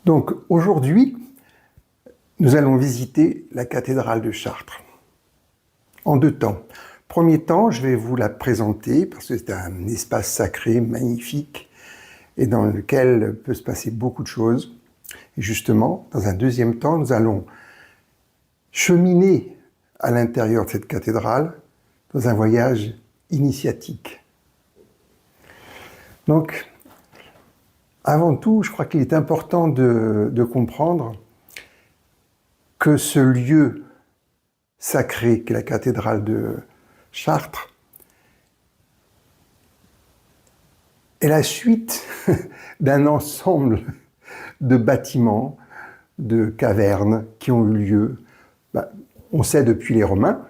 Donc aujourd'hui, nous allons visiter la cathédrale de Chartres en deux temps. Premier temps, je vais vous la présenter parce que c'est un espace sacré magnifique et dans lequel peut se passer beaucoup de choses. Et justement, dans un deuxième temps, nous allons cheminer à l'intérieur de cette cathédrale dans un voyage initiatique. Donc, avant tout, je crois qu'il est important de comprendre que ce lieu sacré qu'est la cathédrale de Chartres est la suite d'un ensemble de bâtiments, de cavernes qui ont eu lieu. On sait depuis les Romains,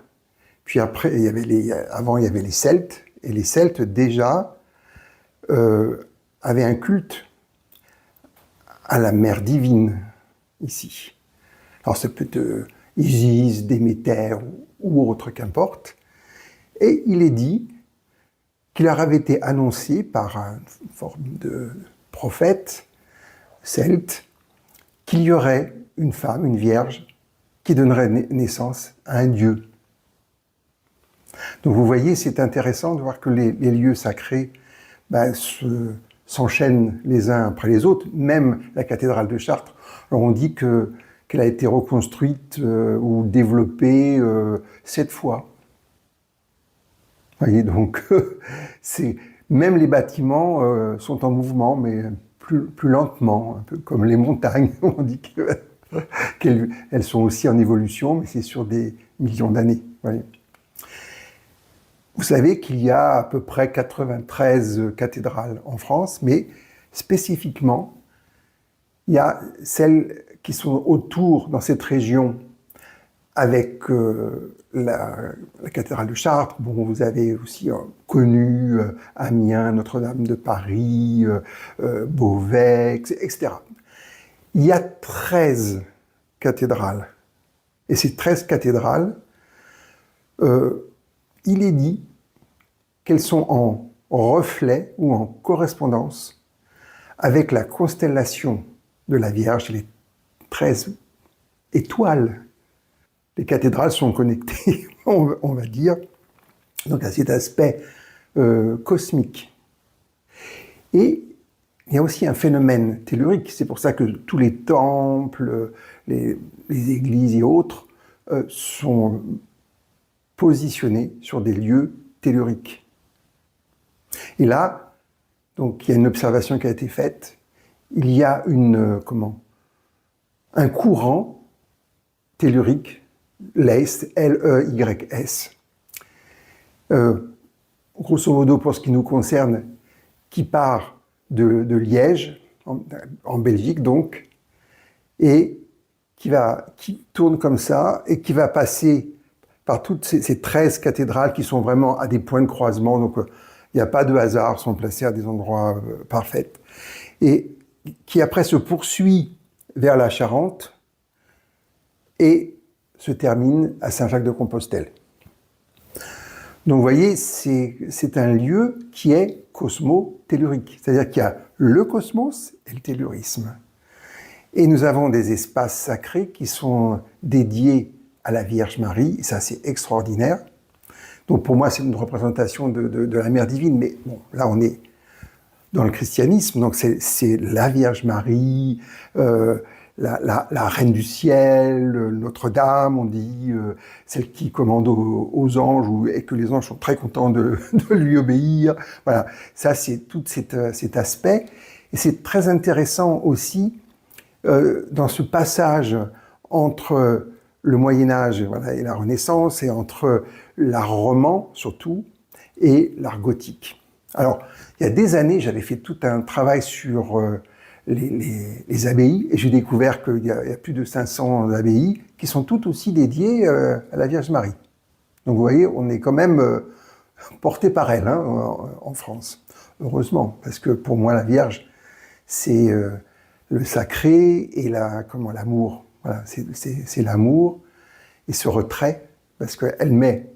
puis après, avant il y avait les Celtes, et les Celtes déjà avaient un culte à la mère divine ici. Alors ça peut être Isis, Déméter ou autre, qu'importe. Et il est dit qu'il leur avait été annoncé par une forme de prophète celte qu'il y aurait une femme, une vierge, qui donnerait naissance à un dieu. Donc vous voyez, c'est intéressant de voir que les lieux sacrés s'enchaînent les uns après les autres. Même la cathédrale de Chartres, alors on dit qu'elle a été reconstruite ou développée 7 fois. Vous voyez, donc même les bâtiments sont en mouvement, mais plus lentement, un peu comme les montagnes. On dit qu'elles sont aussi en évolution, mais c'est sur des millions d'années. Vous savez qu'il y a à peu près 93 cathédrales en France, mais spécifiquement, il y a celles qui sont autour, dans cette région, avec la cathédrale de Chartres. Bon, vous avez aussi connu Amiens, Notre-Dame de Paris, Beauvais, etc. Il y a 13 cathédrales. Et ces 13 cathédrales, il est dit qu'elles sont en reflet ou en correspondance avec la constellation de la Vierge, les 13 étoiles. Les cathédrales sont connectées, on va dire, donc à cet aspect cosmique. Et il y a aussi un phénomène tellurique, c'est pour ça que tous les temples, les églises et autres sont positionnés sur des lieux telluriques. Et là, donc, il y a une observation qui a été faite, il y a un courant tellurique, l'Est, L-E-Y-S, grosso modo pour ce qui nous concerne, qui part de Liège, en Belgique donc, et qui tourne comme ça, et qui va passer par toutes ces 13 cathédrales qui sont vraiment à des points de croisement, donc il n'y a pas de hasard, sont placés à des endroits parfaits, et qui après se poursuit vers la Charente, et se termine à Saint-Jacques-de-Compostelle. Donc vous voyez, c'est un lieu qui est cosmo-tellurique, c'est-à-dire qu'il y a le cosmos et le tellurisme. Et nous avons des espaces sacrés qui sont dédiés à la Vierge Marie, et ça c'est extraordinaire. Donc pour moi c'est une représentation de la Mère divine, mais bon, là on est dans le christianisme, donc c'est la Vierge Marie, la Reine du Ciel, Notre-Dame, on dit, celle qui commande aux anges, et que les anges sont très contents de lui obéir. Voilà, ça c'est tout cet aspect. Et c'est très intéressant aussi, dans ce passage entre le Moyen-Âge et la Renaissance, et entre l'art roman surtout, et l'art gothique. Alors, il y a des années, j'avais fait tout un travail sur les abbayes, et j'ai découvert qu'il y a plus de 500 abbayes qui sont toutes aussi dédiées à la Vierge Marie. Donc vous voyez, on est quand même porté par elle en France, heureusement, parce que pour moi la Vierge, c'est le sacré et l'amour. Voilà, c'est l'amour et ce retrait, parce qu'elle met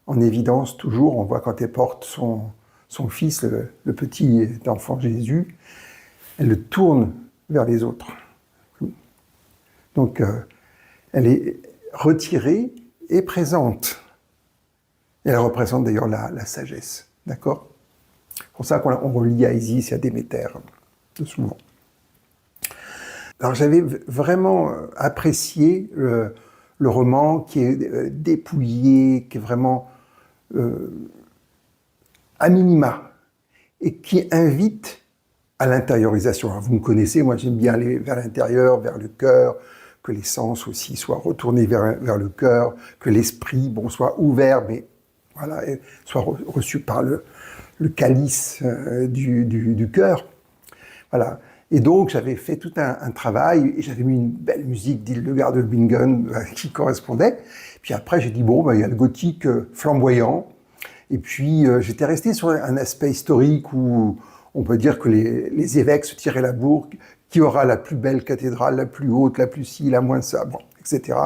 en évidence toujours, on voit quand elle porte son fils, le petit enfant Jésus, elle le tourne vers les autres. Donc, elle est retirée et présente. Et elle représente d'ailleurs la sagesse, d'accord? C'est pour ça qu'on relie à Isis et à Déméter, souvent. Alors j'avais vraiment apprécié le roman qui est dépouillé, qui est vraiment à minima, et qui invite à l'intériorisation. Alors vous me connaissez, moi j'aime bien aller vers l'intérieur, vers le cœur, que les sens aussi soient retournés vers le cœur, que l'esprit soit ouvert, mais voilà, soit reçu par le calice du cœur. Voilà. Et donc, j'avais fait tout un travail, et j'avais mis une belle musique d'Hildegard de Bingen qui correspondait. Puis après, j'ai dit, bon, il y a le gothique flamboyant. Et puis, j'étais resté sur un aspect historique où on peut dire que les évêques se tiraient la bourre, qui aura la plus belle cathédrale, la plus haute, la plus ci, la moins ça, bon, etc.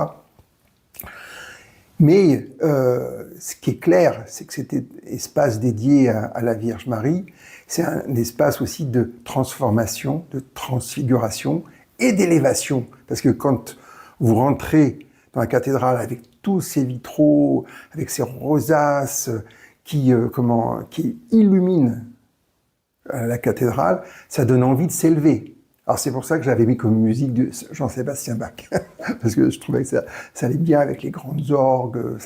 Mais ce qui est clair, c'est que cet espace dédié à la Vierge Marie, c'est un espace aussi de transformation, de transfiguration et d'élévation. Parce que quand vous rentrez dans la cathédrale avec tous ces vitraux, avec ces rosaces qui illuminent la cathédrale, ça donne envie de s'élever. Alors c'est pour ça que j'avais mis comme musique de Jean-Sébastien Bach, parce que je trouvais que ça allait bien avec les grandes orgues,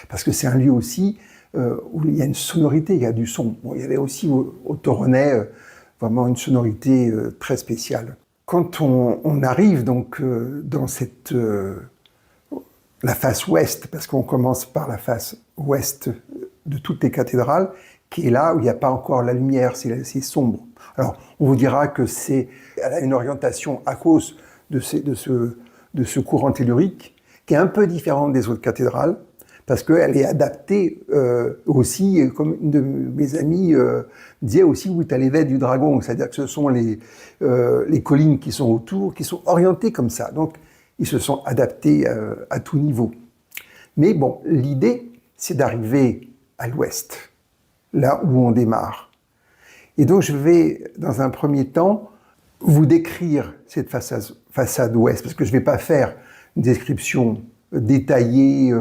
parce que c'est un lieu aussi où il y a une sonorité, il y a du son. Bon, il y avait aussi au Toronnet vraiment une sonorité très spéciale. Quand on arrive donc dans la face ouest, parce qu'on commence par la face ouest de toutes les cathédrales, qui est là où il n'y a pas encore la lumière, c'est sombre. Alors, on vous dira que elle a une orientation à cause de ce courant tellurique qui est un peu différente des autres cathédrales, parce qu'elle est adaptée aussi, comme une de mes amies disait aussi, où est à l'éveil du dragon, c'est-à-dire que ce sont les collines qui sont autour, qui sont orientées comme ça. Donc, ils se sont adaptés à tout niveau. Mais bon, l'idée, c'est d'arriver à l'ouest, là où on démarre. Et donc, je vais, dans un premier temps, vous décrire cette façade ouest, parce que je ne vais pas faire une description détaillée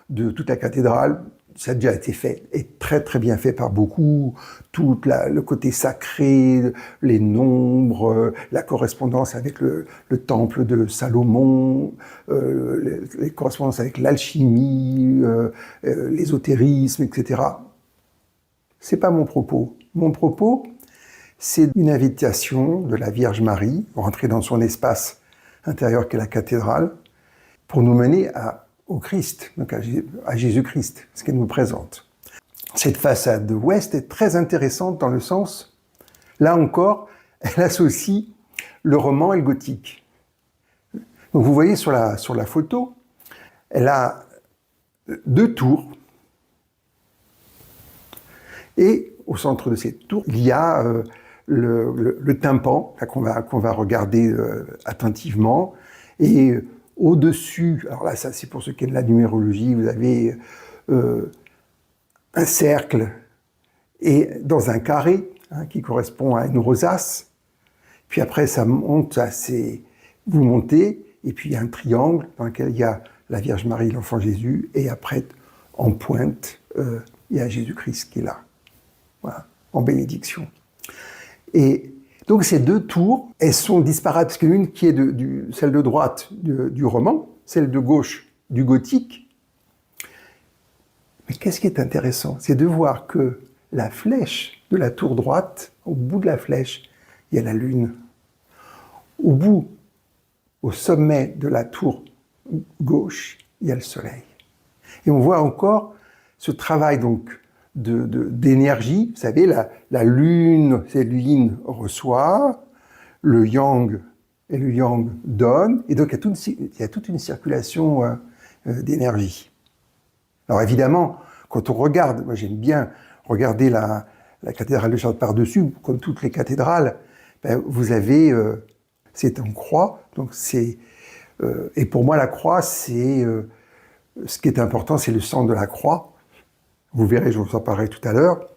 de toute la cathédrale. Ça a déjà été fait, et très très bien fait par beaucoup. Tout le côté sacré, les nombres, la correspondance avec le temple de Salomon, les correspondances avec l'alchimie, l'ésotérisme, etc. C'est pas mon propos. Mon propos, c'est une invitation de la Vierge Marie, rentrer dans son espace intérieur qu'est la cathédrale, pour nous mener au Christ, donc à Jésus-Christ, ce qu'elle nous présente. Cette façade ouest est très intéressante dans le sens, là encore, elle associe le roman et le gothique. Donc vous voyez sur la photo, elle a 2 tours, et au centre de cette tour, il y a le tympan qu'on va regarder attentivement, et au-dessus, alors là, ça c'est pour ce qui est de la numérologie, vous avez un cercle et dans un carré qui correspond à une rosace. Puis après, ça monte, vous montez, et puis il y a un triangle dans lequel il y a la Vierge Marie, l'Enfant Jésus, et après, en pointe, il y a Jésus-Christ qui est là, voilà, en bénédiction. Et donc ces 2 tours, elles sont disparates, parce qu'une qui est celle de droite du roman, celle de gauche du gothique. Mais qu'est-ce qui est intéressant? C'est de voir que la flèche de la tour droite, au bout de la flèche, il y a la lune. Au sommet de la tour gauche, il y a le soleil. Et on voit encore ce travail donc d'énergie. Vous savez, la lune, c'est yin reçoit, le yang et le yang donne, et donc il y a toute une circulation d'énergie. Alors évidemment, quand on regarde, moi j'aime bien regarder la cathédrale de Chartres par-dessus, comme toutes les cathédrales, vous avez, c'est en croix, donc et pour moi la croix, c'est, ce qui est important, c'est le sang de la croix. Vous verrez, je vous en parlerai tout à l'heure,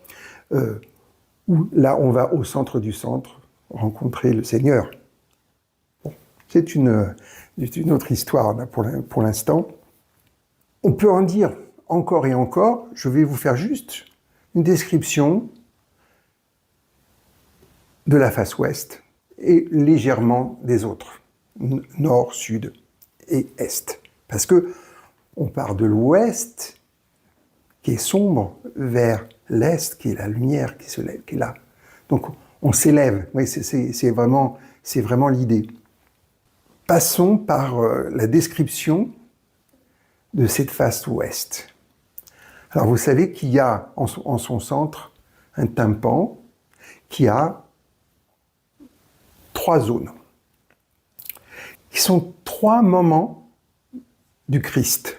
où là, on va au centre du centre rencontrer le Seigneur. Bon, c'est une c'est une autre histoire là, pour l'instant. On peut en dire encore et encore. Je vais vous faire juste une description de la face ouest et légèrement des autres, nord, sud et est. Parce que on part de l'ouest, qui est sombre, vers l'est, qui est la lumière qui se lève, qui est là. Donc on s'élève. Oui, c'est vraiment l'idée. Passons par la description de cette face ouest. Alors vous savez qu'il y a en son centre un tympan qui a 3 zones, qui sont 3 moments du Christ.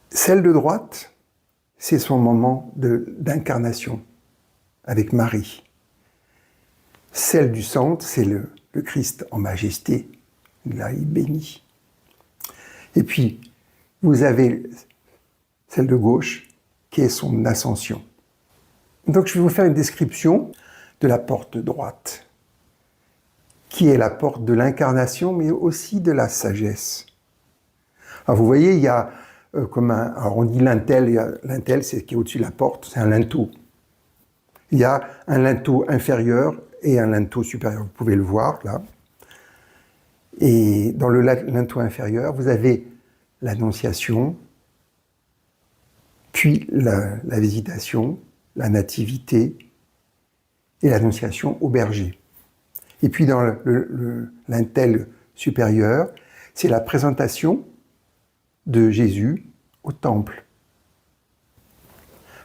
Celle de droite, c'est son moment d'incarnation avec Marie. Celle du centre, c'est le Christ en majesté, là il bénit. Et puis, vous avez celle de gauche, qui est son ascension. Donc je vais vous faire une description de la porte droite, qui est la porte de l'incarnation, mais aussi de la sagesse. Alors vous voyez, il y a alors on dit lintel, lintel c'est ce qui est au-dessus de la porte, c'est un linteau. Il y a un linteau inférieur et un linteau supérieur, vous pouvez le voir là. Et dans le linteau inférieur, vous avez l'Annonciation, puis la Visitation, la Nativité et l'Annonciation au berger. Et puis dans le lintel supérieur, c'est la présentation de Jésus au temple.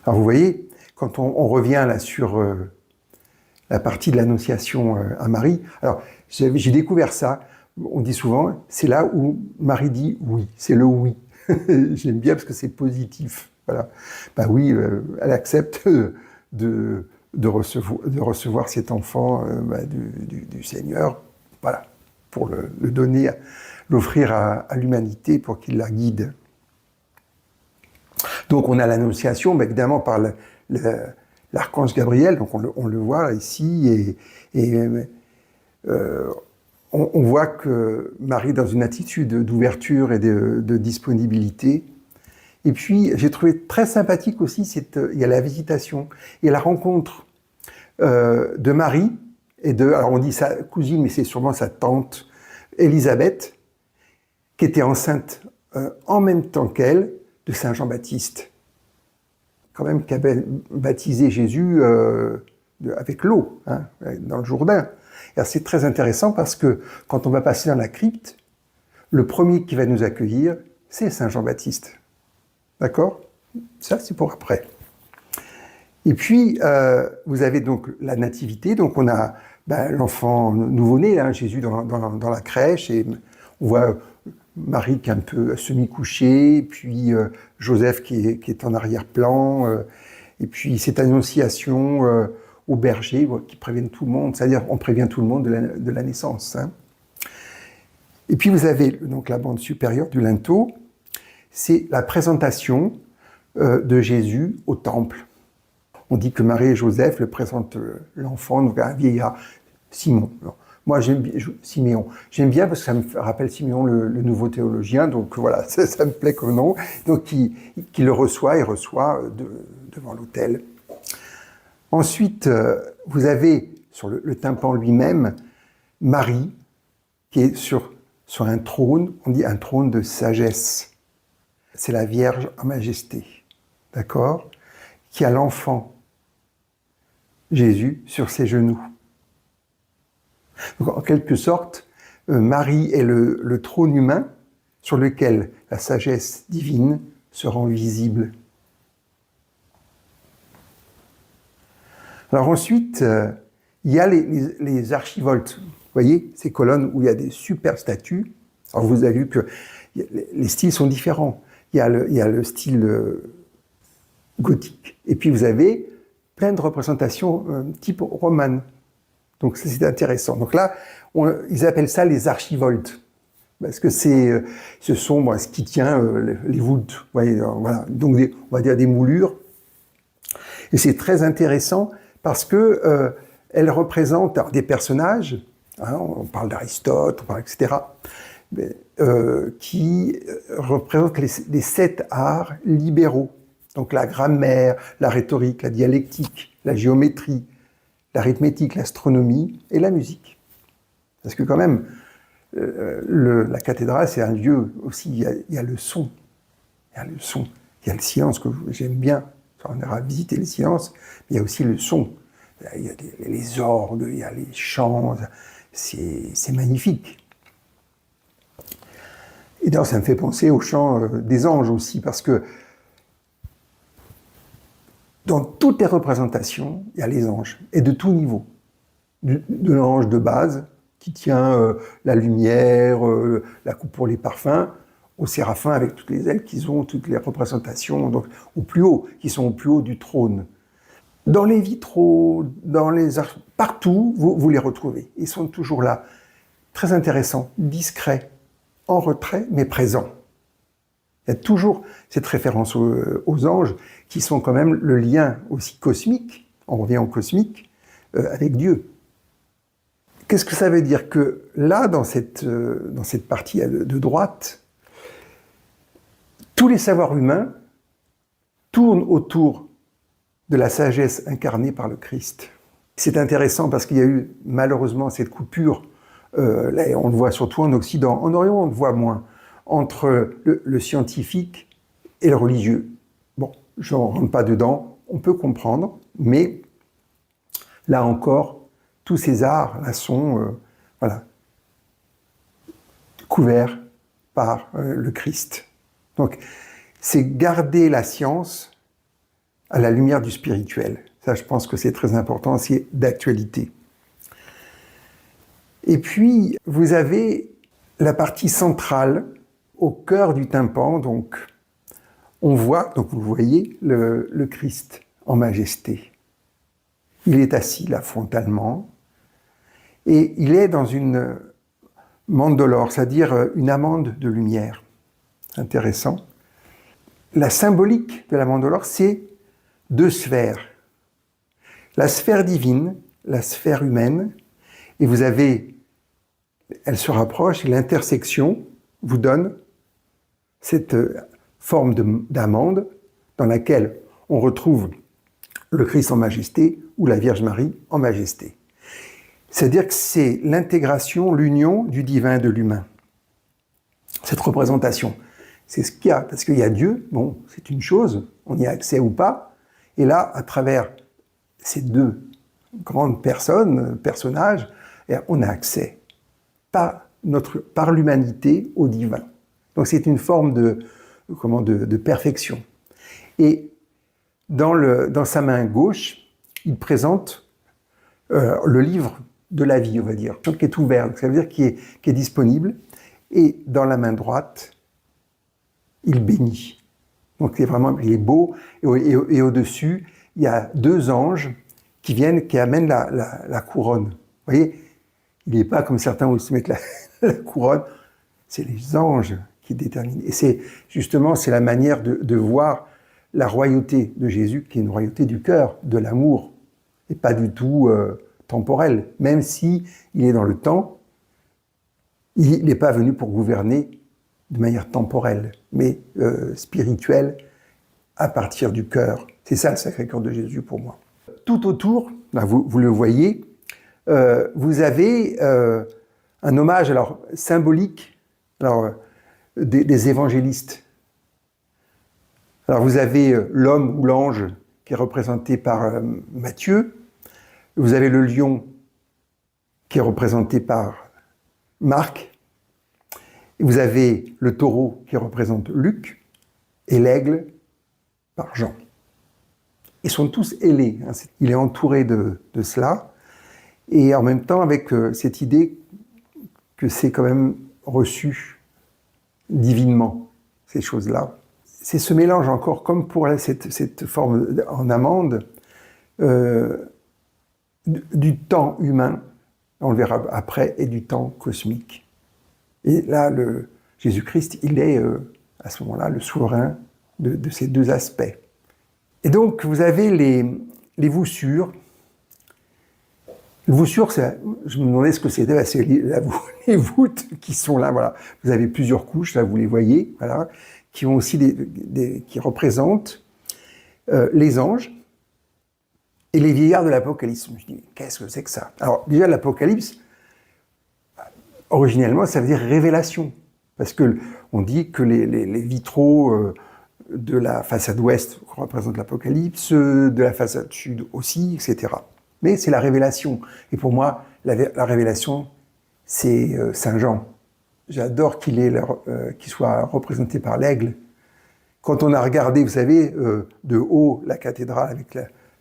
Alors vous voyez, quand on revient là sur la partie de l'Annonciation à Marie, alors j'ai découvert ça, on dit souvent, c'est là où Marie dit oui, c'est le oui. J'aime bien parce que c'est positif. Voilà. Ben oui, elle accepte de recevoir cet enfant du Seigneur, voilà, pour le donner, l'offrir à l'humanité pour qu'il la guide. Donc on a l'Annonciation, mais évidemment par l'archange Gabriel, donc on le voit ici, et on voit que Marie est dans une attitude d'ouverture et de disponibilité. Et puis, j'ai trouvé très sympathique aussi, il y a la Visitation et la rencontre de Marie et alors on dit sa cousine, mais c'est sûrement sa tante, Élisabeth, qui était enceinte en même temps qu'elle de Saint Jean-Baptiste, quand même qui avait baptisé Jésus avec l'eau, hein, dans le Jourdain. Et c'est très intéressant parce que quand on va passer dans la crypte, le premier qui va nous accueillir, c'est Saint Jean-Baptiste. D'accord ? Ça, c'est pour après. Et puis, vous avez donc la nativité. Donc, on a l'enfant nouveau-né, hein, Jésus dans la crèche. Et on voit Marie qui est un peu semi-couchée, puis Joseph qui est en arrière-plan. Et puis, cette annonciation aux bergers qui préviennent tout le monde. C'est-à-dire, on prévient tout le monde de la naissance. Hein. Et puis, vous avez donc la bande supérieure du linteau. C'est la présentation de Jésus au temple. On dit que Marie et Joseph le présentent l'enfant, donc un vieillard, Simon. Alors, moi, j'aime bien Siméon. J'aime bien parce que ça me rappelle Siméon, le nouveau théologien, donc voilà, ça me plaît comme nom. Donc, qui le reçoit, il reçoit devant l'autel. Ensuite, vous avez sur le tympan lui-même, Marie, qui est sur un trône, on dit un trône de sagesse. C'est la Vierge en majesté, d'accord, qui a l'enfant Jésus sur ses genoux. Donc, en quelque sorte, Marie est le trône humain sur lequel la sagesse divine se rend visible. Alors ensuite, il y a les archivoltes. Vous voyez, ces colonnes où il y a des super statues. Alors vous avez vu que les styles sont différents. Il y a le style gothique. Et puis vous avez plein de représentations type romane. Donc c'est intéressant. Donc là, ils appellent ça les archivoltes. Parce que ce sont ce qui tient les voûtes. Vous voyez, voilà. Donc on va dire des moulures. Et c'est très intéressant parce que elle représente des personnages, hein, on parle d'Aristote, on parle, etc., qui représentent les 7 arts libéraux. Donc la grammaire, la rhétorique, la dialectique, la géométrie, l'arithmétique, l'astronomie et la musique. Parce que quand même, la cathédrale, c'est un lieu aussi, il y a le son. Il y a le son, il y a le silence que j'aime bien. On ira visiter le silence, mais il y a aussi le son. Il y a les orgues, il y a les chants, c'est magnifique. Et d'ailleurs, ça me fait penser au chant des anges aussi, parce que dans toutes les représentations, il y a les anges, et de tout niveau. De l'ange de base, qui tient la lumière, la coupe pour les parfums, au séraphin avec toutes les ailes qu'ils ont, toutes les représentations, donc au plus haut, qui sont au plus haut du trône. Dans les vitraux, partout, vous les retrouvez. Ils sont toujours là. Très intéressants, discrets, en retrait, mais présents. Il y a toujours cette référence aux anges, qui sont quand même le lien aussi cosmique, on revient au cosmique, avec Dieu. Qu'est-ce que ça veut dire? Que là, dans cette partie de droite, tous les savoirs humains tournent autour de la sagesse incarnée par le Christ. C'est intéressant parce qu'il y a eu malheureusement cette coupure, là on le voit surtout en Occident, en Orient on le voit moins, entre le scientifique et le religieux. Bon, je ne rentre pas dedans, on peut comprendre, mais là encore, tous ces arts là sont couverts par le Christ. Donc, c'est garder la science à la lumière du spirituel. Ça, je pense que c'est très important, c'est d'actualité. Et puis, vous avez la partie centrale, au cœur du tympan, donc, on voit, donc vous voyez, le Christ en majesté. Il est assis là, frontalement, et il est dans une mandolore, c'est-à-dire une amande de lumière. Intéressant. La symbolique de la mandolore, c'est 2 sphères. La sphère divine, la sphère humaine, et vous avez, elle se rapproche, et l'intersection vous donne cette forme d'amande dans laquelle on retrouve le Christ en majesté ou la Vierge Marie en majesté. C'est-à-dire que c'est l'intégration, l'union du divin et de l'humain. Cette représentation. C'est ce qu'il y a, parce qu'il y a Dieu, bon, c'est une chose, on y a accès ou pas, et là, à travers ces 2 grandes personnages, on a accès par l'humanité au divin. Donc c'est une forme de perfection. Et dans sa main gauche, il présente le livre de la vie, on va dire, qui est ouvert, donc ça veut dire qui est disponible, et dans la main droite, il bénit. Donc il est beau, et au-dessus, il y a 2 anges qui amènent la couronne. Vous voyez, il n'est pas comme certains où ils se mettent la couronne, c'est les anges qui déterminent. Et c'est la manière de voir la royauté de Jésus, qui est une royauté du cœur, de l'amour, et pas du tout temporelle. Même si il est dans le temps, il n'est pas venu pour gouverner de manière temporelle, mais spirituelle, à partir du cœur. C'est ça le Sacré-Cœur de Jésus pour moi. Tout autour, là, vous le voyez, vous avez un hommage alors, symbolique des évangélistes. Alors vous avez l'homme ou l'ange qui est représenté par Matthieu, vous avez le lion qui est représenté par Marc, vous avez le taureau qui représente Luc, et l'aigle par Jean. Ils sont tous ailés, hein. Il est entouré de cela, et en même temps avec cette idée que c'est quand même reçu divinement, ces choses-là. C'est ce mélange encore, comme pour cette forme en amande, du temps humain, on le verra après, et du temps cosmique. Et là, Jésus-Christ, il est à ce moment-là le souverain de ces 2 aspects. Et donc, vous avez les voussures Voussures, je me demandais ce que c'était. Bah, c'est les voûtes qui sont là. Voilà. Vous avez plusieurs couches, là, vous les voyez, voilà, qui ont aussi qui représentent les anges et les vieillards de l'Apocalypse. Je me dis, qu'est-ce que c'est que ça? Alors, déjà, l'Apocalypse, originellement, ça veut dire révélation. Parce que on dit que les vitraux de la façade ouest représentent l'Apocalypse, de la façade sud aussi, etc. Mais c'est la révélation. Et pour moi, la révélation, c'est Saint Jean. J'adore qu'il soit représenté par l'aigle. Quand on a regardé, vous savez, de haut la cathédrale avec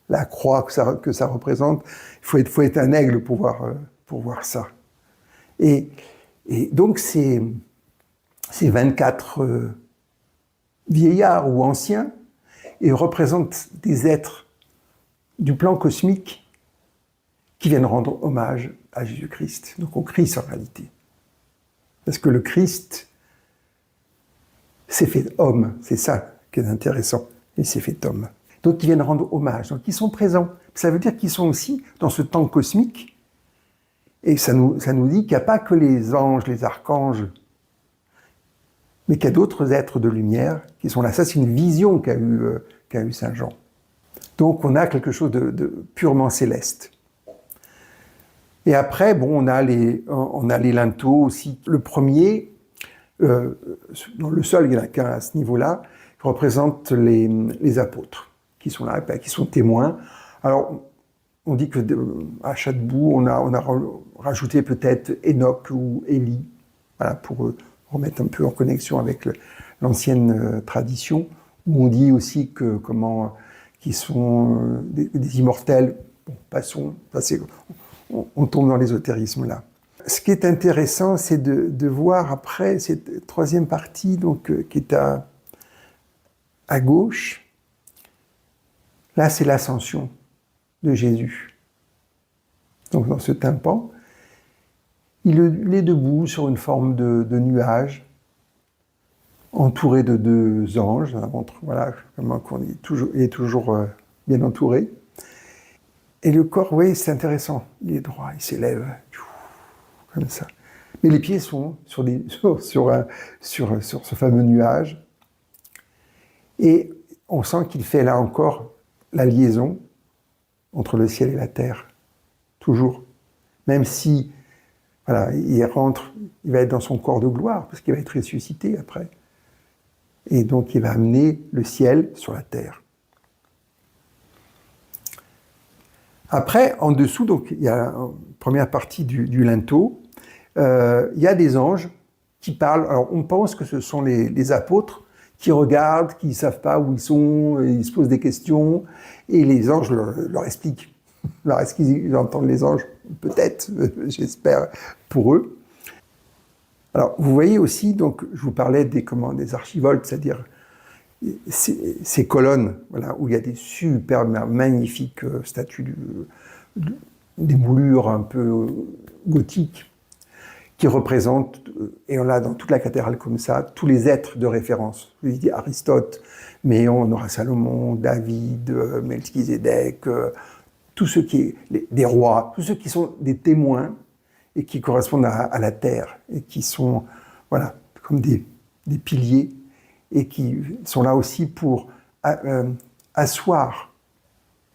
la croix que ça représente, il faut être un aigle pour voir ça. Et donc, ces 24 vieillards ou anciens et représentent des êtres du plan cosmique qui viennent rendre hommage à Jésus-Christ, donc au Christ en réalité. Parce que le Christ s'est fait homme, c'est ça qui est intéressant, il s'est fait homme. Donc ils viennent rendre hommage, donc ils sont présents. Ça veut dire qu'ils sont aussi dans ce temps cosmique, et ça nous dit qu'il n'y a pas que les anges, les archanges, mais qu'il y a d'autres êtres de lumière qui sont là. Ça, c'est une vision qu'a eu Saint Jean. Donc on a quelque chose de purement céleste. Et après, bon, on a les linteaux aussi. Le premier, le seul, il n'y en a qu'un à ce niveau-là, représente les apôtres qui sont là, qui sont témoins. Alors, on dit que à Châteaubourg, on a rajouté peut-être Enoch ou Élie, voilà, pour remettre un peu en connexion avec l'ancienne tradition. Où on dit aussi qu'ils sont des immortels. Bon, passons. On tombe dans l'ésotérisme là. Ce qui est intéressant, c'est de voir après cette troisième partie, donc qui est à gauche. Là, c'est l'ascension de Jésus. Donc dans ce tympan, il est debout sur une forme de nuage, entouré de 2 anges. Ça montre, voilà, comment il est toujours bien entouré. Et le corps, oui, c'est intéressant. Il est droit, il s'élève, comme ça. Mais les pieds sont sur ce fameux nuage. Et on sent qu'il fait là encore la liaison entre le ciel et la terre. Toujours. Même si, voilà, il va être dans son corps de gloire, parce qu'il va être ressuscité après. Et donc, il va amener le ciel sur la terre. Après, en dessous, donc, il y a la première partie du linteau, il y a des anges qui parlent. Alors, on pense que ce sont les apôtres qui regardent, qui ne savent pas où ils sont, ils se posent des questions, et les anges leur expliquent. Alors, est-ce qu'ils entendent les anges? Peut-être, j'espère, pour eux. Alors, vous voyez aussi, donc, je vous parlais des archivoltes, c'est-à-dire ces colonnes, voilà, où il y a des super magnifiques statues, des moulures un peu gothiques, qui représentent, et on l'a dans toute la cathédrale comme ça, tous les êtres de référence. Je dis Aristote, mais on aura Salomon, David, Melchizedek, tous ceux des rois, tous ceux qui sont des témoins et qui correspondent à la terre, et qui sont, voilà, comme des piliers, et qui sont là aussi pour asseoir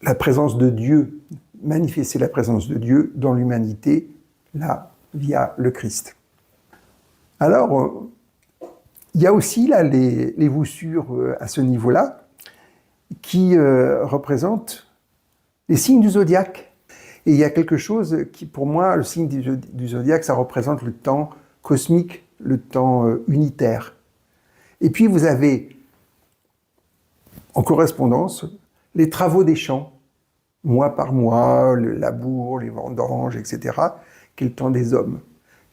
la présence de Dieu, manifester la présence de Dieu dans l'humanité, là, via le Christ. Alors, il y a aussi là les voussures à ce niveau-là, qui représentent les signes du zodiaque. Et il y a quelque chose qui, pour moi, le signe du zodiaque, ça représente le temps cosmique, le temps unitaire. Et puis vous avez, en correspondance, les travaux des champs, mois par mois, le labour, les vendanges, etc., qui est le temps des hommes.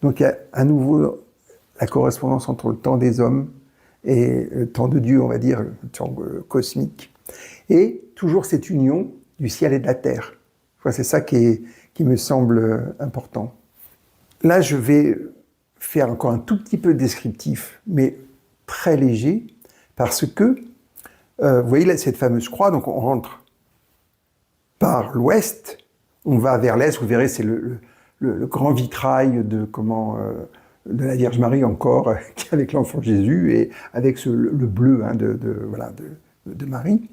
Donc il y a à nouveau la correspondance entre le temps des hommes et le temps de Dieu, on va dire, le temps cosmique. Et toujours cette union du ciel et de la terre. C'est ça qui me semble important. Là, je vais faire encore un tout petit peu descriptif, mais très léger, parce que, vous voyez là, cette fameuse croix, donc on rentre par l'ouest, on va vers l'est, vous verrez, c'est le grand vitrail de la Vierge Marie encore, avec l'enfant Jésus, et avec le bleu de Marie.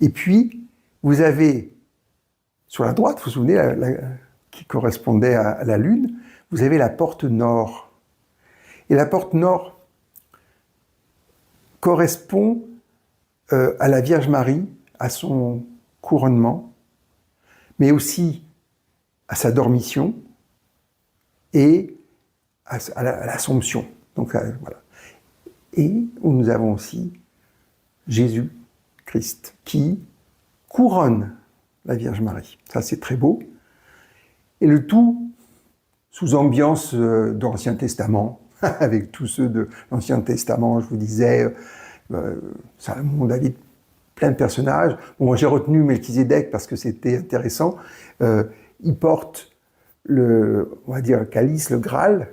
Et puis, vous avez, sur la droite, vous vous souvenez, qui correspondait à la lune, vous avez la porte nord. Et la porte nord correspond à la Vierge Marie, à son couronnement, mais aussi à sa dormition et à l'Assomption. Donc, voilà. Et où nous avons aussi Jésus-Christ qui couronne la Vierge Marie. Ça, c'est très beau. Et le tout sous ambiance de l'Ancien Testament, avec tous ceux de l'Ancien Testament, je vous disais, Salomon, David, plein de personnages. Bon, j'ai retenu Melchizedek parce que c'était intéressant. Il porte on va dire, le calice, le Graal.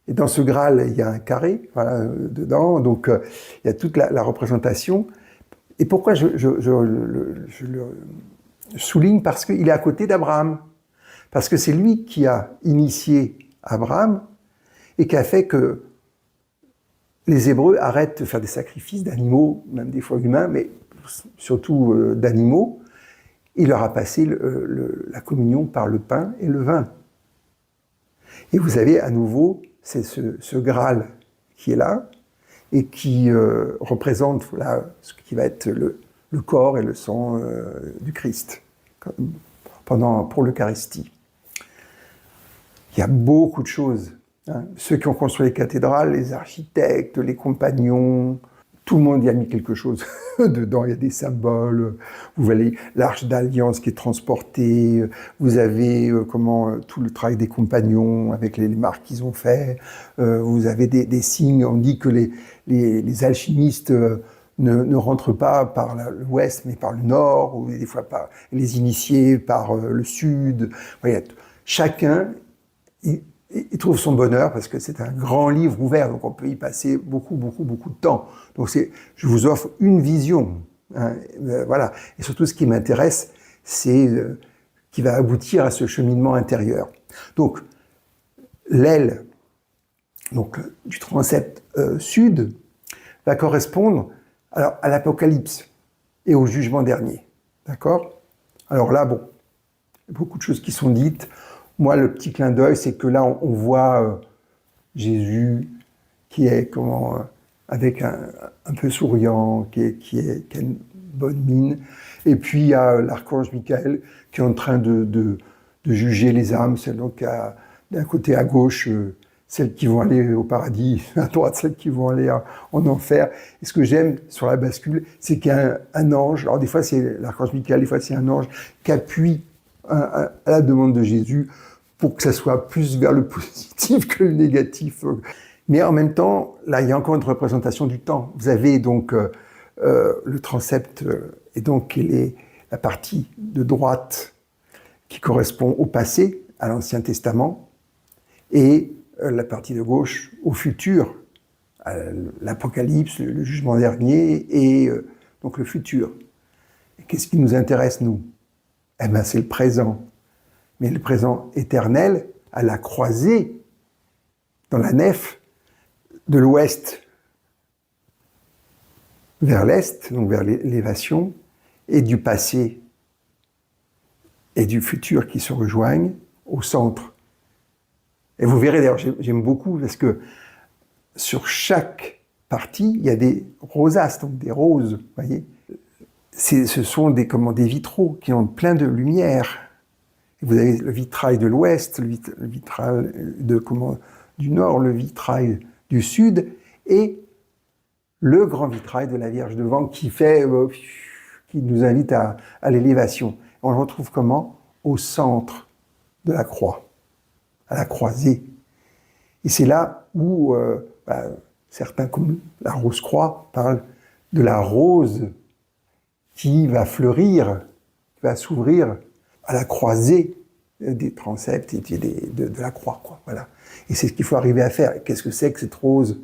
Et dans ce Graal, il y a un carré, voilà, dedans. Donc, il y a toute la représentation. Et pourquoi je le souligne? Parce qu'il est à côté d'Abraham. Parce que c'est lui qui a initié Abraham et qui a fait que les Hébreux arrêtent de faire des sacrifices d'animaux, même des fois humains, mais surtout d'animaux. Il leur a passé la communion par le pain et le vin. Et vous avez à nouveau, c'est ce Graal qui est là et qui représente ce qui va être le corps et le sang du Christ pour l'Eucharistie. Il y a beaucoup de choses. Hein. Ceux qui ont construit les cathédrales, les architectes, les compagnons, tout le monde y a mis quelque chose dedans. Il y a des symboles. Vous voyez l'arche d'alliance qui est transportée. Vous avez tout le travail des compagnons avec les marques qu'ils ont fait. Vous avez des signes. On dit que les alchimistes ne rentrent pas par l'ouest, mais par le nord, ou des fois par les initiés par le sud. Voyez, chacun il trouve son bonheur parce que c'est un grand livre ouvert, donc on peut y passer beaucoup de temps. Donc je vous offre une vision, hein, voilà. Et surtout, ce qui m'intéresse, c'est qui va aboutir à ce cheminement intérieur. Donc, l'aile du transept sud va correspondre à l'Apocalypse et au jugement dernier. D'accord? Alors là, bon, il y a beaucoup de choses qui sont dites. Moi, le petit clin d'œil, c'est que là, on voit Jésus qui est avec un peu souriant, qui a une bonne mine. Et puis, il y a l'archange Michael qui est en train de juger les âmes. C'est donc d'un côté à gauche, celles qui vont aller au paradis, à droite, celles qui vont aller en enfer. Et ce que j'aime sur la bascule, c'est qu'il y a un ange. Alors, des fois, c'est l'archange Michael, des fois, c'est un ange qui appuie à la demande de Jésus pour que ça soit plus vers le positif que le négatif. Mais en même temps, là, il y a encore une représentation du temps. Vous avez donc le transept, et donc la partie de droite qui correspond au passé, à l'Ancien Testament, et la partie de gauche au futur, à l'Apocalypse, le jugement dernier, et donc le futur. Et qu'est-ce qui nous intéresse, nous? Eh bien, c'est le présent. Mais le présent éternel, à la croisée, dans la nef, de l'ouest vers l'est, donc vers l'élévation, et du passé et du futur qui se rejoignent au centre. Et vous verrez, d'ailleurs, j'aime beaucoup, parce que sur chaque partie, il y a des rosaces, donc des roses, vous voyez. Ce sont des vitraux qui ont plein de lumière. Vous avez le vitrail de l'ouest, le vitrail du nord, le vitrail du sud, et le grand vitrail de la Vierge devant qui nous invite à l'élévation. On le retrouve comment? Au centre de la croix, à la croisée. Et c'est là où certains, comme la Rose-Croix, parlent de la rose qui va fleurir, qui va s'ouvrir à la croisée des transepts et de la croix, quoi. Voilà. Et c'est ce qu'il faut arriver à faire. Et qu'est-ce que c'est que cette rose?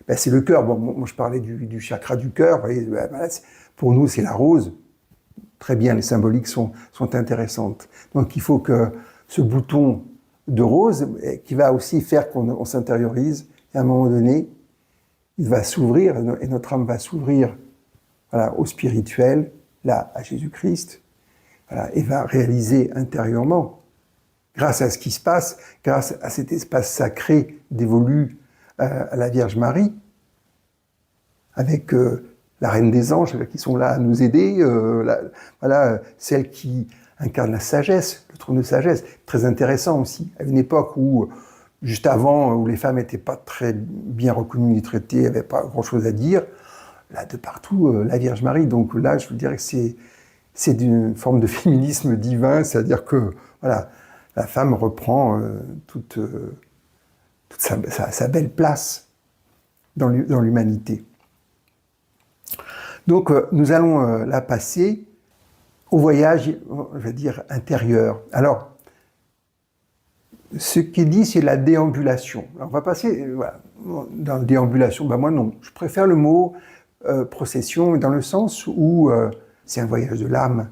Ben, c'est le cœur. Bon, moi, je parlais du chakra du cœur. Vous voyez, ben, voilà, pour nous, c'est la rose, très bien, les symboliques sont intéressantes. Donc il faut que ce bouton de rose, qui va aussi faire qu'on s'intériorise, et à un moment donné, il va s'ouvrir, et notre âme va s'ouvrir voilà, au spirituel, là, à Jésus-Christ, voilà, et va réaliser intérieurement, grâce à ce qui se passe, grâce à cet espace sacré dévolu à la Vierge Marie, avec la Reine des Anges qui sont là à nous aider, voilà, celle qui incarne la sagesse, le trône de sagesse, très intéressant aussi, à une époque où, juste avant, où les femmes n'étaient pas très bien reconnues et traitées, n'avaient pas grand-chose à dire, là, de partout, la Vierge Marie. Donc là, je vous dirais que c'est une forme de féminisme divin, c'est-à-dire que, voilà, la femme reprend toute sa belle place dans l'humanité. Donc, nous allons là passer au voyage, je vais dire, intérieur. Alors, ce qui est dit, c'est la déambulation. Alors, on va passer voilà, dans la déambulation. Ben moi, non. Je préfère le mot procession dans le sens où c'est un voyage de l'âme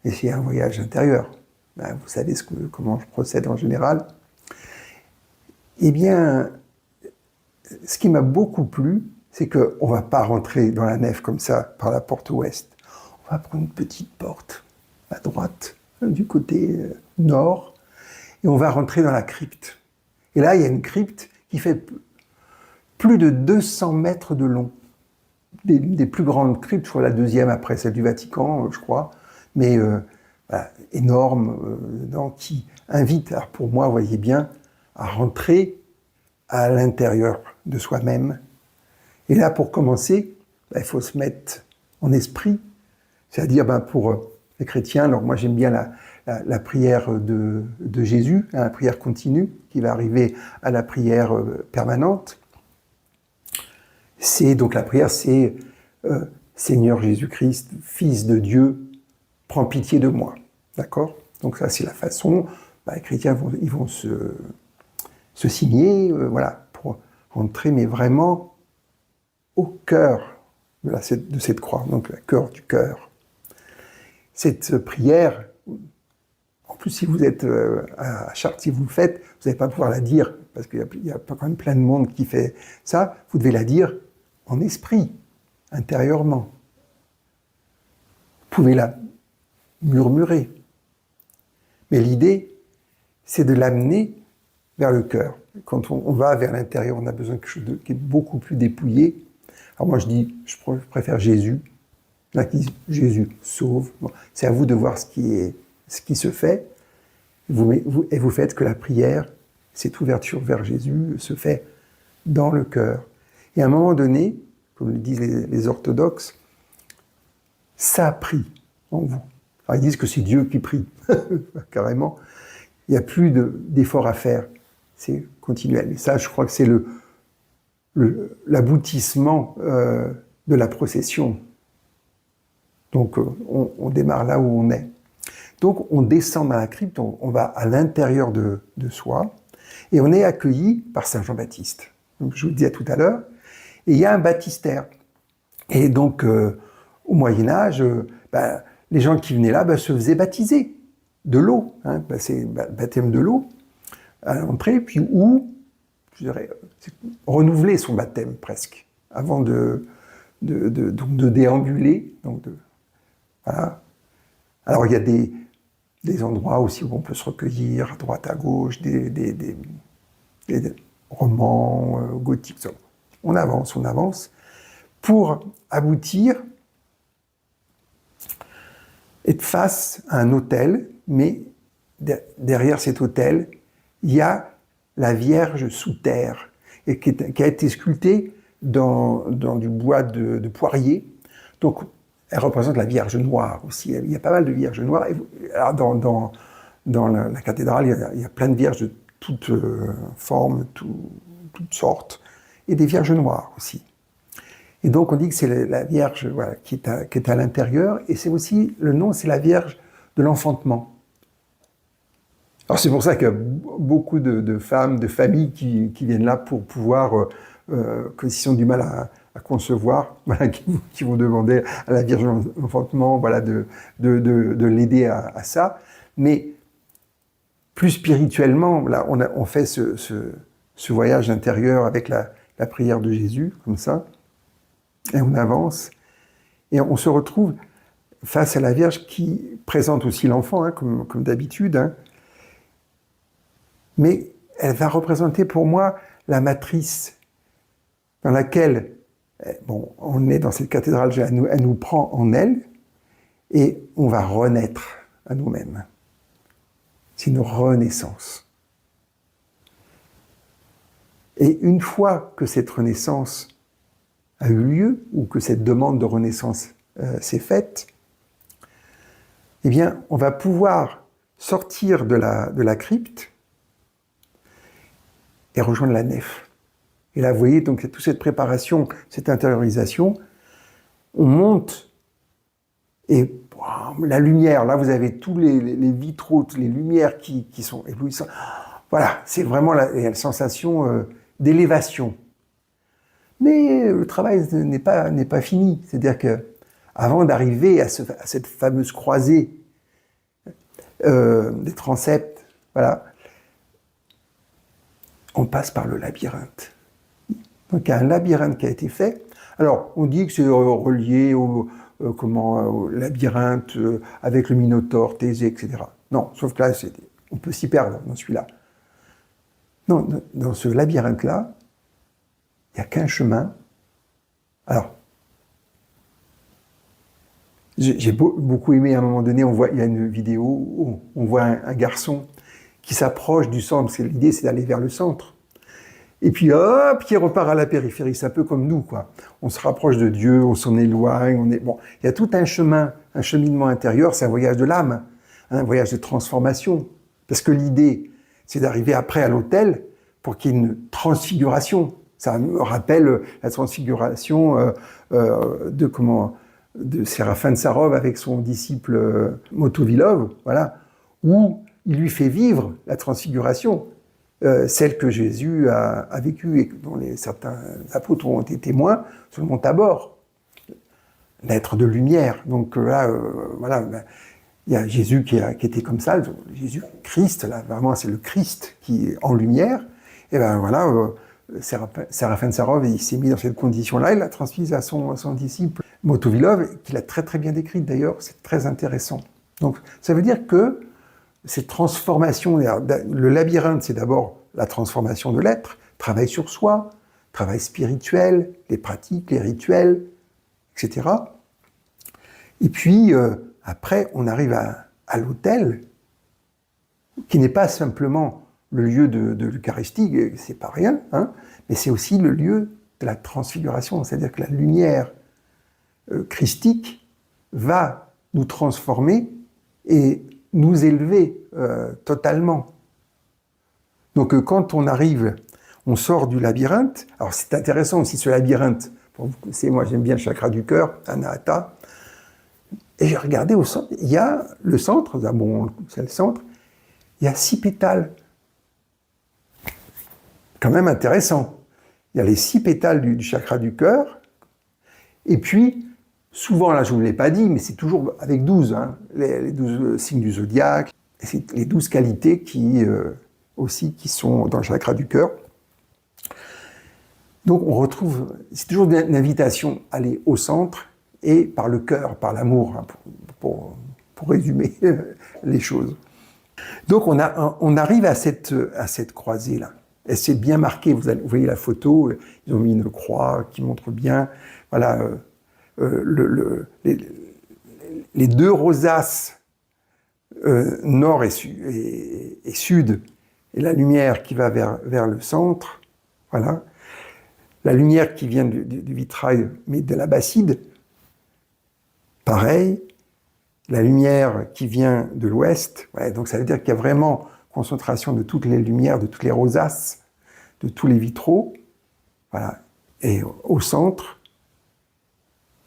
et c'est un voyage intérieur. Ben, vous savez comment je procède en général. Eh bien, ce qui m'a beaucoup plu, c'est qu'on ne va pas rentrer dans la nef comme ça, par la porte ouest. On va prendre une petite porte à droite, du côté nord, et on va rentrer dans la crypte. Et là, il y a une crypte qui fait plus de 200 mètres de long. Des plus grandes cryptes, je crois la deuxième après celle du Vatican, je crois, mais voilà, énorme, qui invite, alors pour moi, vous voyez bien, à rentrer à l'intérieur de soi-même. Et là, pour commencer, il faut se mettre en esprit, c'est-à-dire pour les chrétiens, alors moi j'aime bien la prière de Jésus, la prière continue, qui va arriver à la prière permanente. Donc la prière, c'est Seigneur Jésus-Christ, Fils de Dieu, prends pitié de moi. D'accord ? Donc ça, c'est la façon, les chrétiens ils vont se signer, voilà, pour rentrer, mais vraiment au cœur de cette croix, donc le cœur du cœur. Cette prière, en plus si vous êtes à Chartres, si vous le faites, vous n'allez pas pouvoir la dire, parce qu'il y a quand même plein de monde qui fait ça, vous devez la dire en esprit, intérieurement. Vous pouvez la murmurer. Mais l'idée, c'est de l'amener vers le cœur. Quand on va vers l'intérieur, on a besoin de quelque chose qui est beaucoup plus dépouillé. Alors moi je dis, je préfère Jésus. Là qui dit Jésus sauve. Bon, c'est à vous de voir ce qui se fait. Et vous faites que la prière, cette ouverture vers Jésus, se fait dans le cœur. Et à un moment donné, comme le disent les orthodoxes, ça prie en vous. Alors ils disent que c'est Dieu qui prie, carrément. Il n'y a plus d'effort à faire. C'est continuel. Et ça, je crois que c'est l'aboutissement de la procession. Donc, on démarre là où on est. Donc, on descend dans la crypte, on va à l'intérieur de soi, et on est accueilli par Saint Jean-Baptiste. Donc, je vous le disais tout à l'heure. Et il y a un baptistère. Et donc, au Moyen-Âge, les gens qui venaient là se faisaient baptiser de l'eau. Hein, c'est le baptême de l'eau à l'entrée, puis je dirais, renouveler son baptême presque, avant de déambuler. Voilà. Alors il y a des endroits aussi où on peut se recueillir, à droite, à gauche, des romans gothiques. On avance, pour aboutir, être face à un autel, mais derrière cet autel, il y a la Vierge sous terre, et qui a été sculptée dans du bois de poirier. Donc, elle représente la Vierge noire aussi. Il y a pas mal de Vierges noires. Alors dans la cathédrale, il y a plein de Vierges de toutes formes, toutes sortes, et des Vierges noires aussi. Et donc, on dit que c'est la Vierge voilà, qui est à l'intérieur, et c'est aussi, le nom, c'est la Vierge de l'enfantement. Alors c'est pour ça qu'il y a beaucoup de femmes, de familles qui viennent là pour pouvoir, quand ils ont du mal à concevoir, voilà, qui vont demander à la Vierge Enfantement, voilà, de l'aider à ça. Mais plus spirituellement, là, on fait ce voyage intérieur avec la prière de Jésus, comme ça, et on avance, et on se retrouve face à la Vierge qui présente aussi l'enfant, hein, comme d'habitude, hein, mais elle va représenter pour moi la matrice dans laquelle, bon, on est dans cette cathédrale, elle nous prend en elle, et on va renaître à nous-mêmes. C'est une renaissance. Et une fois que cette renaissance a eu lieu, ou que cette demande de renaissance s'est faite, eh bien, on va pouvoir sortir de la crypte et rejoindre la nef. Et là, vous voyez, donc, toute cette préparation, cette intériorisation, on monte, et wow, la lumière, là, vous avez tous les vitraux, toutes les lumières qui sont éblouissantes. Voilà, c'est vraiment la sensation d'élévation. Mais le travail n'est pas fini. C'est-à-dire que avant d'arriver à cette fameuse croisée des transepts, voilà, on passe par le labyrinthe. Donc il y a un labyrinthe qui a été fait. Alors on dit que c'est relié au labyrinthe avec le Minotaure, Thésée, etc. Non, sauf que là, on peut s'y perdre dans celui-là. Non, dans ce labyrinthe-là, il n'y a qu'un chemin. Alors, j'ai beaucoup aimé à un moment donné, il y a une vidéo où on voit un garçon qui s'approche du centre, parce que l'idée c'est d'aller vers le centre. Et puis hop, il repart à la périphérie. C'est un peu comme nous, quoi. On se rapproche de Dieu, on s'en éloigne. Bon, il y a tout un chemin, un cheminement intérieur. C'est un voyage de l'âme, un voyage de transformation. Parce que l'idée, c'est d'arriver après à l'autel pour qu'il y ait une transfiguration. Ça me rappelle la transfiguration de Séraphin de Sarov avec son disciple Motovilov, voilà, où il lui fait vivre la transfiguration. Celle que Jésus a vécue et dont certains apôtres ont été témoins sur le mont Tabor, l'être de lumière. Donc là, voilà, il y a Jésus qui était comme ça, Jésus Christ, là, vraiment c'est le Christ qui est en lumière. Et ben voilà, Séraphin de Sarov, il s'est mis dans cette condition-là, il l'a transmise à son disciple Motovilov, qu'il a très très bien décrite d'ailleurs, c'est très intéressant. Donc ça veut dire que cette transformation, le labyrinthe, c'est d'abord la transformation de l'être, travail sur soi, travail spirituel, les pratiques, les rituels, etc. Et puis, après, on arrive à l'autel, qui n'est pas simplement le lieu de l'Eucharistie, c'est pas rien, hein, mais c'est aussi le lieu de la transfiguration, c'est-à-dire que la lumière christique va nous transformer et nous élever totalement. Donc quand on arrive, on sort du labyrinthe. Alors c'est intéressant aussi ce labyrinthe. Moi j'aime bien le chakra du cœur, Anahata. Et j'ai regardé au centre, il y a le centre, bon c'est le centre, il y a 6 pétales. Quand même intéressant. Il y a les 6 pétales du chakra du cœur. Et puis, souvent, là, je ne vous l'ai pas dit, mais c'est toujours avec 12, hein, les 12 signes du zodiaque, et c'est les 12 qualités qui sont dans le chakra du cœur. Donc, on retrouve, c'est toujours une invitation à aller au centre et par le cœur, par l'amour, hein, pour résumer les choses. Donc, on arrive à cette croisée-là. Et c'est bien marqué, vous voyez la photo, ils ont mis une croix qui montre bien, voilà, les 2 rosaces nord et sud, et la lumière qui va vers le centre, voilà. La lumière qui vient du vitrail, mais de l'abside, pareil. La lumière qui vient de l'ouest, ouais, donc ça veut dire qu'il y a vraiment concentration de toutes les lumières, de toutes les rosaces, de tous les vitraux, voilà, et au centre.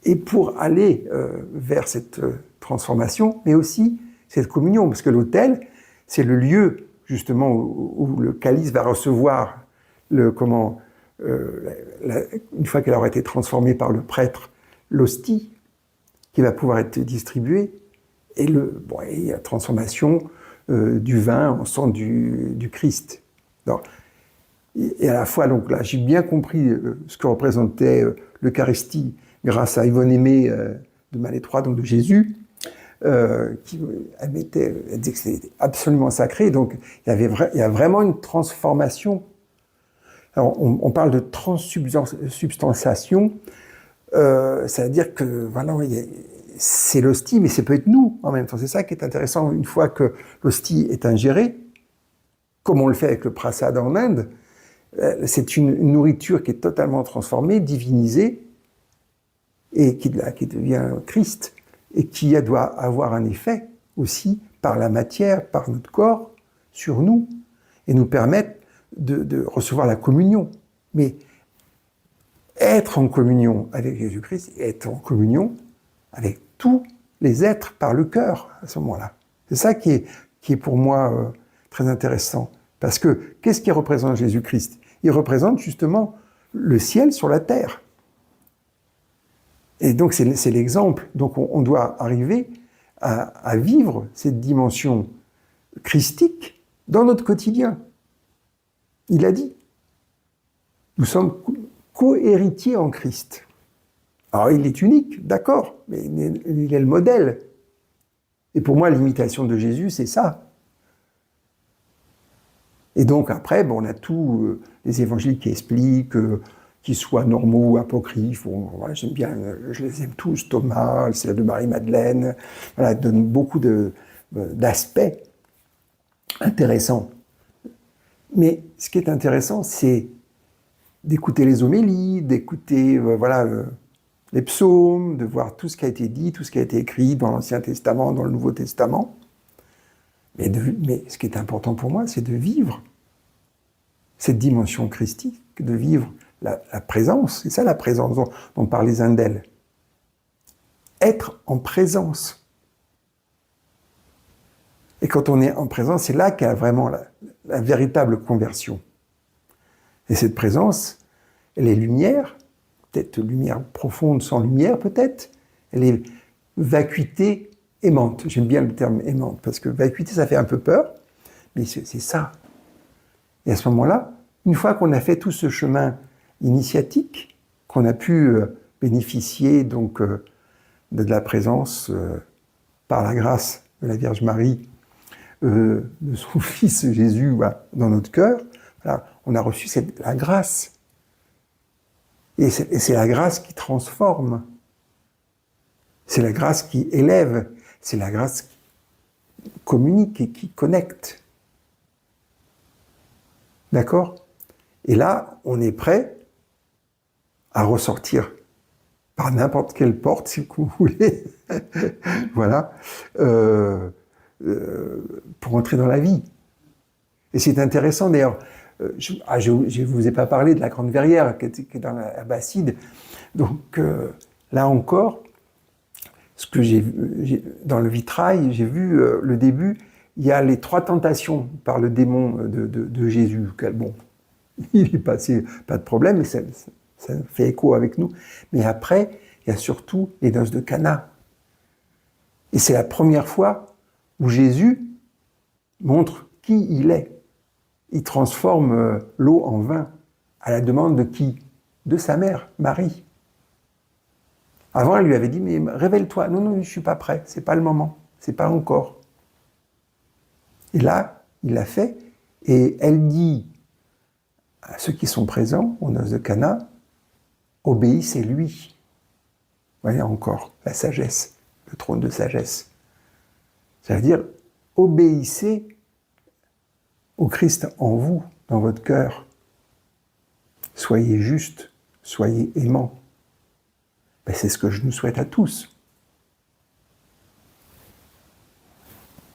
Et pour aller vers cette transformation, mais aussi cette communion, parce que l'autel, c'est le lieu justement où le calice va recevoir une fois qu'elle aura été transformée par le prêtre, l'hostie qui va pouvoir être distribuée, et la transformation du vin en sang du Christ. Donc, et à la fois, donc là, j'ai bien compris ce que représentait l'Eucharistie grâce à Yvonne Aimé de Malétroit, donc de Jésus, qui elle disait que c'était absolument sacré. Donc, il y a vraiment une transformation. Alors, on parle de transsubstantiation, c'est-à-dire que voilà, c'est l'hostie, mais ça peut être nous en même temps. C'est ça qui est intéressant. Une fois que l'hostie est ingérée, comme on le fait avec le prasad en Inde, c'est une nourriture qui est totalement transformée, divinisée, et qui devient Christ, et qui doit avoir un effet aussi par la matière, par notre corps, sur nous, et nous permettre de recevoir la communion. Mais être en communion avec Jésus-Christ, être en communion avec tous les êtres par le cœur, à ce moment-là. C'est ça qui est pour moi très intéressant. Parce que, qu'est-ce qui représente Jésus-Christ? Il représente justement le ciel sur la terre. Et donc, c'est l'exemple. Donc, on doit arriver à vivre cette dimension christique dans notre quotidien. Il a dit. Nous sommes co-héritiers en Christ. Alors, il est unique, d'accord, mais il est le modèle. Et pour moi, l'imitation de Jésus, c'est ça. Et donc, après, on a tous les évangiles qui expliquent, qu'ils soient normaux ou apocryphes. Voilà, j'aime bien, je les aime tous. Thomas, celle de Marie-Madeleine, voilà, donne beaucoup d'aspects intéressants. Mais ce qui est intéressant, c'est d'écouter les homélies, d'écouter les psaumes, de voir tout ce qui a été dit, tout ce qui a été écrit dans l'Ancien Testament, dans le Nouveau Testament. Mais ce qui est important pour moi, c'est de vivre cette dimension christique, de vivre la présence. C'est ça la présence dont parlent les Indels. Être en présence. Et quand on est en présence, c'est là qu'il y a vraiment la véritable conversion. Et cette présence, elle est lumière, peut-être lumière profonde sans lumière peut-être, elle est vacuité aimante. J'aime bien le terme aimante, parce que vacuité, ça fait un peu peur, mais c'est ça. Et à ce moment-là, une fois qu'on a fait tout ce chemin initiatique, qu'on a pu bénéficier donc de la présence par la grâce de la Vierge Marie, de son Fils Jésus dans notre cœur, voilà, on a reçu la grâce. Et c'est la grâce qui transforme. C'est la grâce qui élève. C'est la grâce qui communique et qui connecte. D'accord? Et là, on est prêt à ressortir par n'importe quelle porte, si vous voulez, voilà, pour entrer dans la vie. Et c'est intéressant, d'ailleurs, je ne vous ai pas parlé de la Grande Verrière qui est dans la Abbasside. Donc, là encore, ce que dans le vitrail, j'ai vu le début, il y a les 3 tentations par le démon de Jésus. Bon, il est passé, pas de problème, mais ça fait écho avec nous. Mais après, il y a surtout les noces de Cana. Et c'est la première fois où Jésus montre qui il est. Il transforme l'eau en vin. À la demande de qui? De sa mère, Marie. Avant, elle lui avait dit, mais révèle-toi. Non, je ne suis pas prêt. C'est pas le moment. C'est pas encore. Et là, il l'a fait. Et elle dit à ceux qui sont présents aux noces de Cana, obéissez-lui. Voyez encore la sagesse, le trône de sagesse. Ça veut dire, obéissez au Christ en vous, dans votre cœur. Soyez juste, soyez aimant. C'est ce que je nous souhaite à tous.